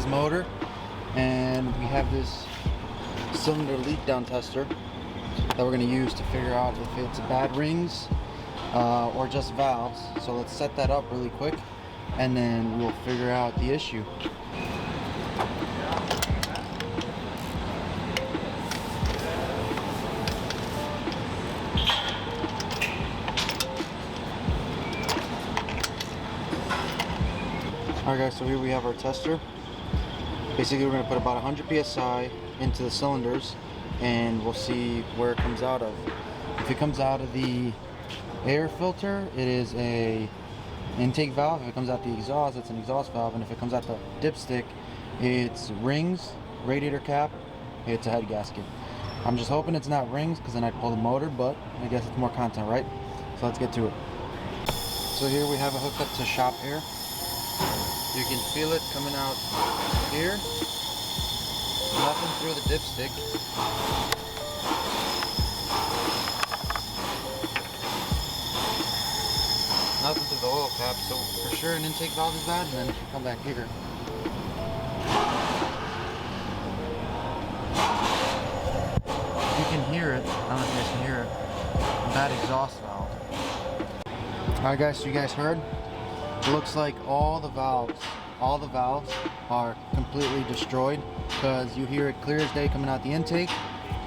motor, and we have this cylinder leak down tester that we're going to use to figure out if it's bad rings or just valves. So let's set that up really quick and then we'll figure out the issue. Alright guys, so here we have our tester. Basically we're going to put about 100 psi into the cylinders and we'll see where it comes out of. If it comes out of the air filter, it is a intake valve. If it comes out the exhaust, it's an exhaust valve. And if it comes out the dipstick, it's rings, radiator cap, it's a head gasket. I'm just hoping it's not rings because then I'd pull the motor, but I guess it's more content, right? So let's get to it. So here we have it hooked up to shop air. You can feel it coming out here. Nothing through the dipstick. Nothing through the oil cap, so for sure an intake valve is bad, and then if you come back here. You can hear it. I don't know if you guys can hear it. Bad exhaust valve. Alright guys, so you guys heard? It looks like all the valves are completely destroyed because you hear it clear as day coming out the intake,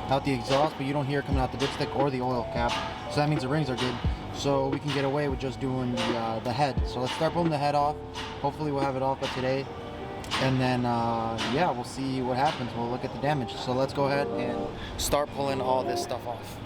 out the exhaust, but you don't hear it coming out the dipstick or the oil cap. So that means the rings are good. So we can get away with just doing the head. So let's start pulling the head off. Hopefully we'll have it off by today. And then, yeah, we'll see what happens. We'll look at the damage. So let's go ahead and start pulling all this stuff off.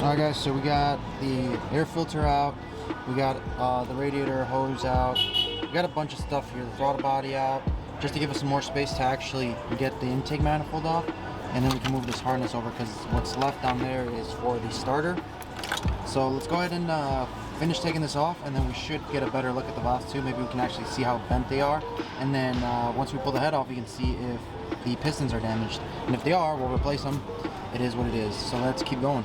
Alright guys, so we got the air filter out, we got the radiator hose out, we got a bunch of stuff here, the throttle body out, just to give us some more space to actually get the intake manifold off, and then we can move this harness over because what's left down there is for the starter. So let's go ahead and finish taking this off, and then we should get a better look at the valves too. Maybe we can actually see how bent they are, and then once we pull the head off, we can see if the pistons are damaged, and if they are, we'll replace them. It is what it is. So let's keep going.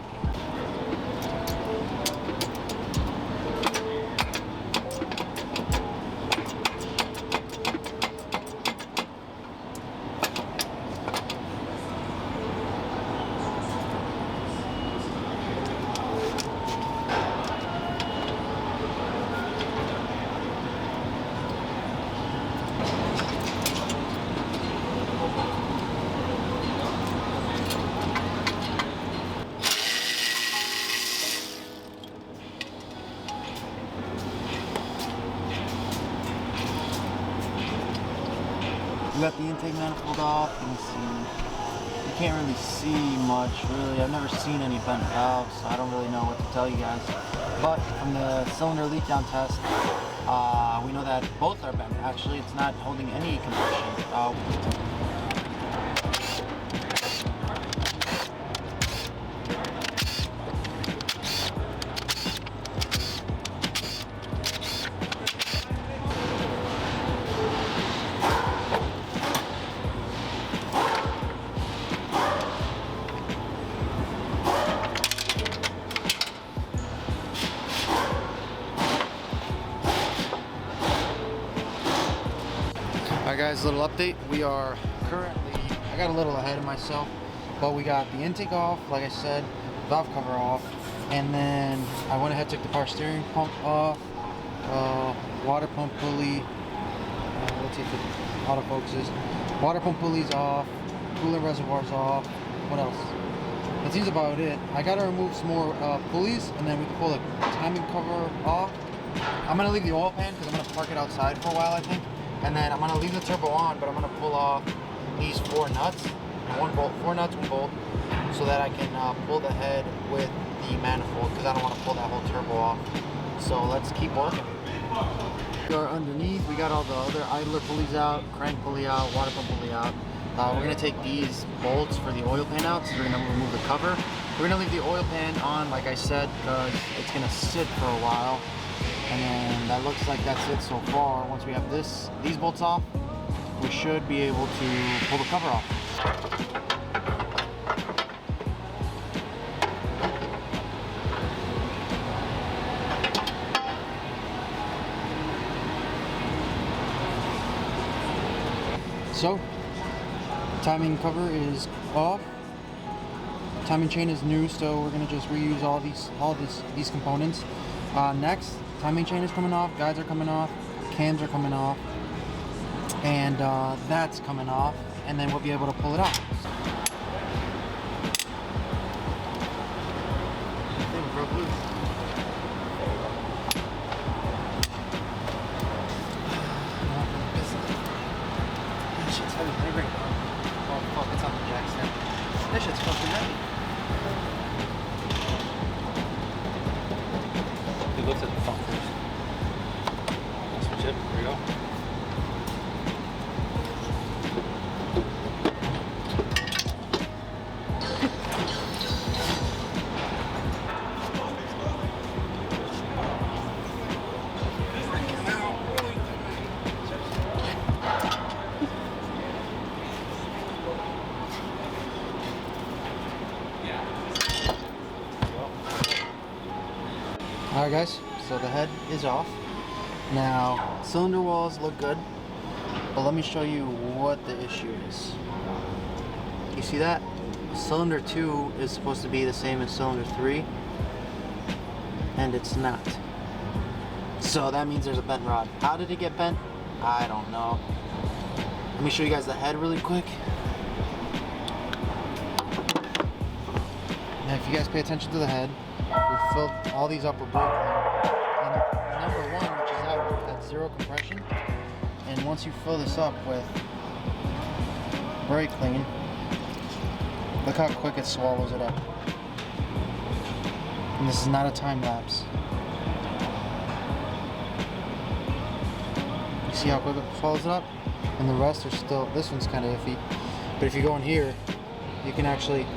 We got the intake manifold off. You can see, you can't really see much, really. I've never seen any bent valves, so I don't really know what to tell you guys. But from the cylinder leak down test, we know that both are bent. Actually, it's not holding any compression. Alright guys, little update. We are currently, I got a little ahead of myself, but we got the intake off, like I said, valve cover off, and then I went ahead and took the power steering pump off, water pump pulley, let's see if the autofocus is, water pump pulley's off, coolant reservoir's off, what else? That seems about it. I gotta remove some more pulleys, and then we can pull the timing cover off. I'm gonna leave the oil pan because I'm gonna park it outside for a while, I think. And then I'm gonna leave the turbo on, but I'm gonna pull off these 4 nuts, and 1 bolt, 4 nuts, 1 bolt. so that I can pull the head with the manifold, because I don't want to pull that whole turbo off. So let's keep working. We are underneath. We got all the other idler pulleys out, crank pulley out, water pump pulley out. We're going to take these bolts for the oil pan out, so we're going to remove the cover. We're going to leave the oil pan on, like I said, because it's going to sit for a while. And then that looks like that's it so far. Once we have these bolts off, we should be able to pull the cover off. So, timing cover is off. Timing chain is new, so we're gonna just reuse all these components. Next, timing chain is coming off, guides are coming off, cams are coming off, and that's coming off, and then we'll be able to pull it out. Thing broke loose. That shit's heavy. Let me bring it on. Oh fuck, it's on the jack stand. That shit's fucking heavy. He looks at the front first. Switch it. There you go. Alright guys, so the head is off. Now, cylinder walls look good, but let me show you what the issue is. You see that? Cylinder 2 is supposed to be the same as cylinder 3, and it's not. So that means there's a bent rod. How did it get bent? I don't know. Let me show you guys the head really quick. Now if you guys pay attention to the head, we filled all these up with brake clean. And number 1, which is out at 0 compression. And once you fill this up with brake clean, look how quick it swallows it up. And this is not a time lapse. You see how quick it swallows it up? And the rest are still, this one's kind of iffy. But if you go in here, you can actually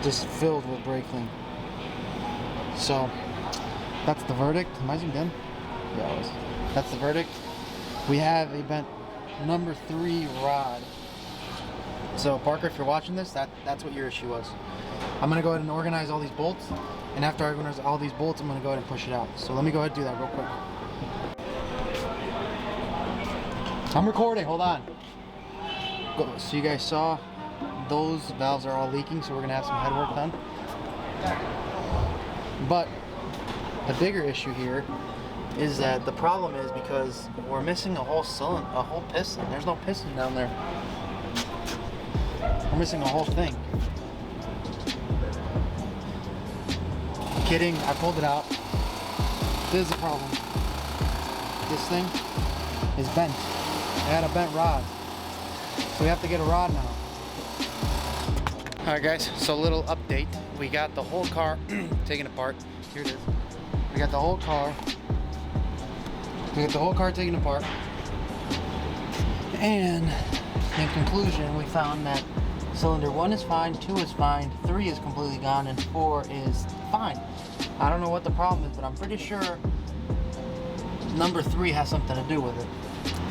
just filled with brake clean. So that's the verdict. Am I zoomed in? Yeah, I was. That's the verdict. We have a bent number 3 rod. So Parker, if you're watching this, that's what your issue was. I'm gonna go ahead and organize all these bolts, and after I organize all these bolts, I'm gonna go ahead and push it out. So let me go ahead and do that real quick. I'm recording, hold on. So you guys saw those valves are all leaking, so we're gonna have some head work done. But the bigger issue here is that the problem is because we're missing a whole cylinder, a whole piston. There's no piston down there. We're missing a whole thing. Kidding, I pulled it out. This is the problem. This thing is bent. It had a bent rod. So we have to get a rod now. Alright guys, so a little update. We got the whole car taken apart. Here it is. We got the whole car. We got the whole car taken apart. And in conclusion, we found that cylinder 1 is fine, 2 is fine, 3 is completely gone, and 4 is fine. I don't know what the problem is, but I'm pretty sure number 3 has something to do with it.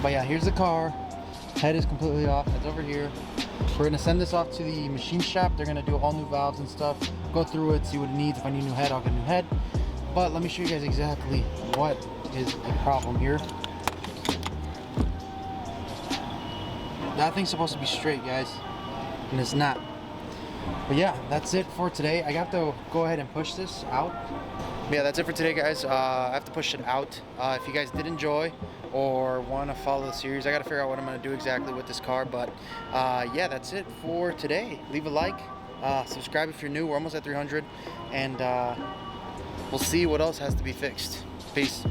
But yeah, here's the car. Head is completely off. It's over here. We're gonna send this off to the machine shop. They're gonna do all new valves and stuff. Go through it, see what it needs. If I need a new head, I'll get a new head. But let me show you guys exactly what is the problem here. That thing's supposed to be straight, guys, and it's not. But yeah, that's it for today. I have to go ahead and push this out. But yeah, that's it for today, guys. I have to push it out. If you guys did enjoy or want to follow the series, I got to figure out what I'm going to do exactly with this car. But yeah, that's it for today. Leave a like, subscribe if you're new. We're almost at 300, and we'll see what else has to be fixed. Peace.